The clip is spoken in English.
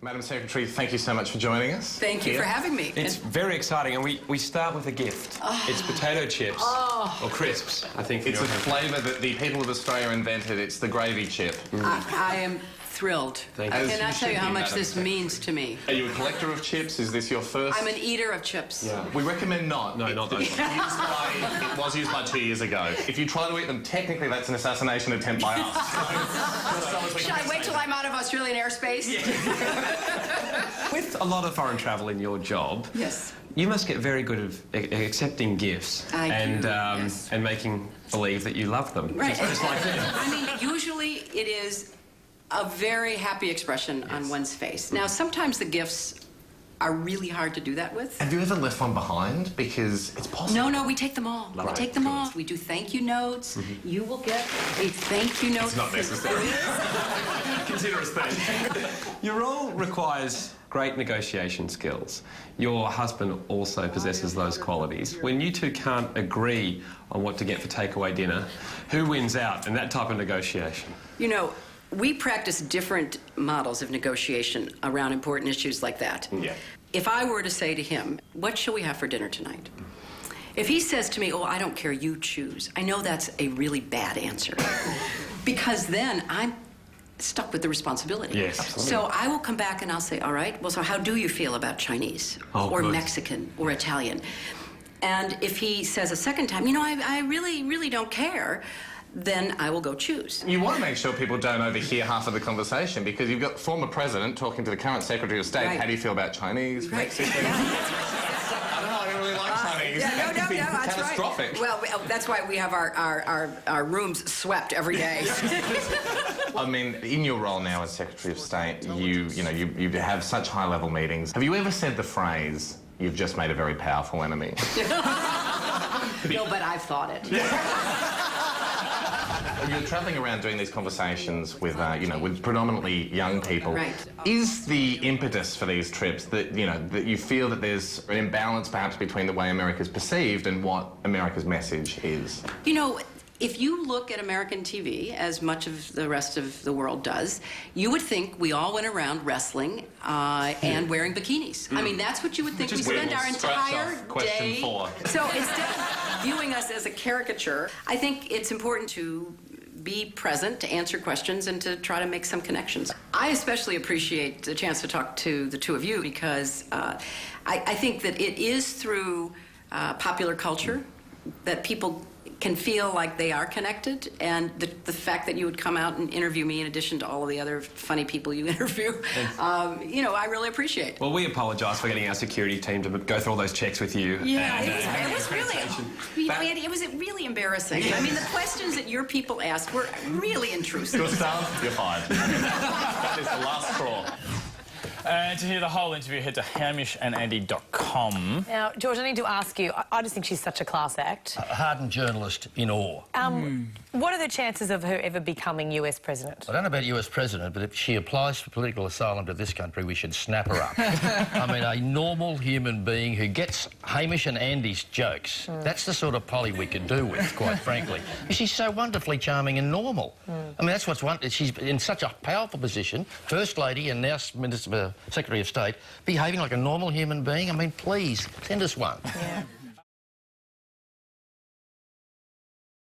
Madam Secretary, thank you so much for joining us. Thank you for having me. It's very exciting, and we start with a gift. It's potato chips, or crisps, I think. It's a flavour that the people of Australia invented. It's the gravy chip. I am thrilled. Thank I you. cannot tell you how much Madam this Secretary. means to me. Are you a collector of chips? Is this your first? I'm an eater of chips. Yeah. We recommend not. No, not those ones. It was used by 2 years ago. If you try to eat them, technically that's an assassination attempt by us. Should I wait till I'm out of Australian airspace? With a lot of foreign travel in your job, Yes. you must get very good at accepting gifts I do, and yes. and making believe that you love them. Right. Just like them. I mean, usually it is a very happy expression on one's face. Now, sometimes the gifts are really hard to do that with. Have you ever left one behind? Because it's possible. No, we take them all. We take them all. We do thank you notes. You will get a thank you note. It's not necessary. Consider us thank. Your role requires great negotiation skills. Your husband also possesses those qualities. When you two can't agree on what to get for takeaway dinner, who wins out in that type of negotiation? You know, we practice different models of negotiation around important issues like that. Yeah. If I were to say to him, what shall we have for dinner tonight? If he says to me, oh, I don't care, you choose, I know that's a really bad answer. Because then I'm stuck with the responsibility. Yes, absolutely. So I will come back and I'll say, all right, well, so how do you feel about Chinese or good. Mexican or Italian? And if he says a second time, you know, I really don't care, then I will go choose. You want to make sure people don't overhear half of the conversation because you've got former president talking to the current Secretary of State. Right. How do you feel about Chinese, Right. Mexican? Yeah. I don't know, I don't really like Chinese. Yeah, It could be that's catastrophic. right. Well, that's why we have our rooms swept every day. I mean, in your role now as Secretary of State, you have such high-level meetings. Have you ever said the phrase, "You've just made a very powerful enemy"? No, but I've thought it. You're travelling around doing these conversations with, with predominantly young people. Right. Is the impetus for these trips that you feel that there's an imbalance perhaps between the way America's perceived and what America's message is? You know, if you look at American TV, as much of the rest of the world does, you would think we all went around wrestling and wearing bikinis. I mean, that's what you would think. We spend our entire day. So instead of viewing us as a caricature, I think it's important to be present, to answer questions, and to try to make some connections. I especially appreciate the chance to talk to the two of you because I think that it is through popular culture that people can feel like they are connected, and the fact that you would come out and interview me in addition to all of the other funny people you interview, I really appreciate. Well, we apologise for getting our security team to go through all those checks with you. Yeah, it was really, Andy, it was really embarrassing. I mean, the questions that your people asked were really intrusive. Gustav, you're fired. That is the last straw. And to hear the whole interview, head to hamishandandy.com. Now, George, I need to ask you, I just think she's such a class act. A hardened journalist in awe. What are the chances of her ever becoming US president? I don't know about US president, but if she applies for political asylum to this country, we should snap her up. I mean, a normal human being who gets Hamish and Andy's jokes, that's the sort of Polly we could do with, quite frankly. She's so wonderfully charming and normal. I mean, that's what's wonderful. She's in such a powerful position, First Lady and now Secretary of State, behaving like a normal human being. I mean, please, send us one. Yeah.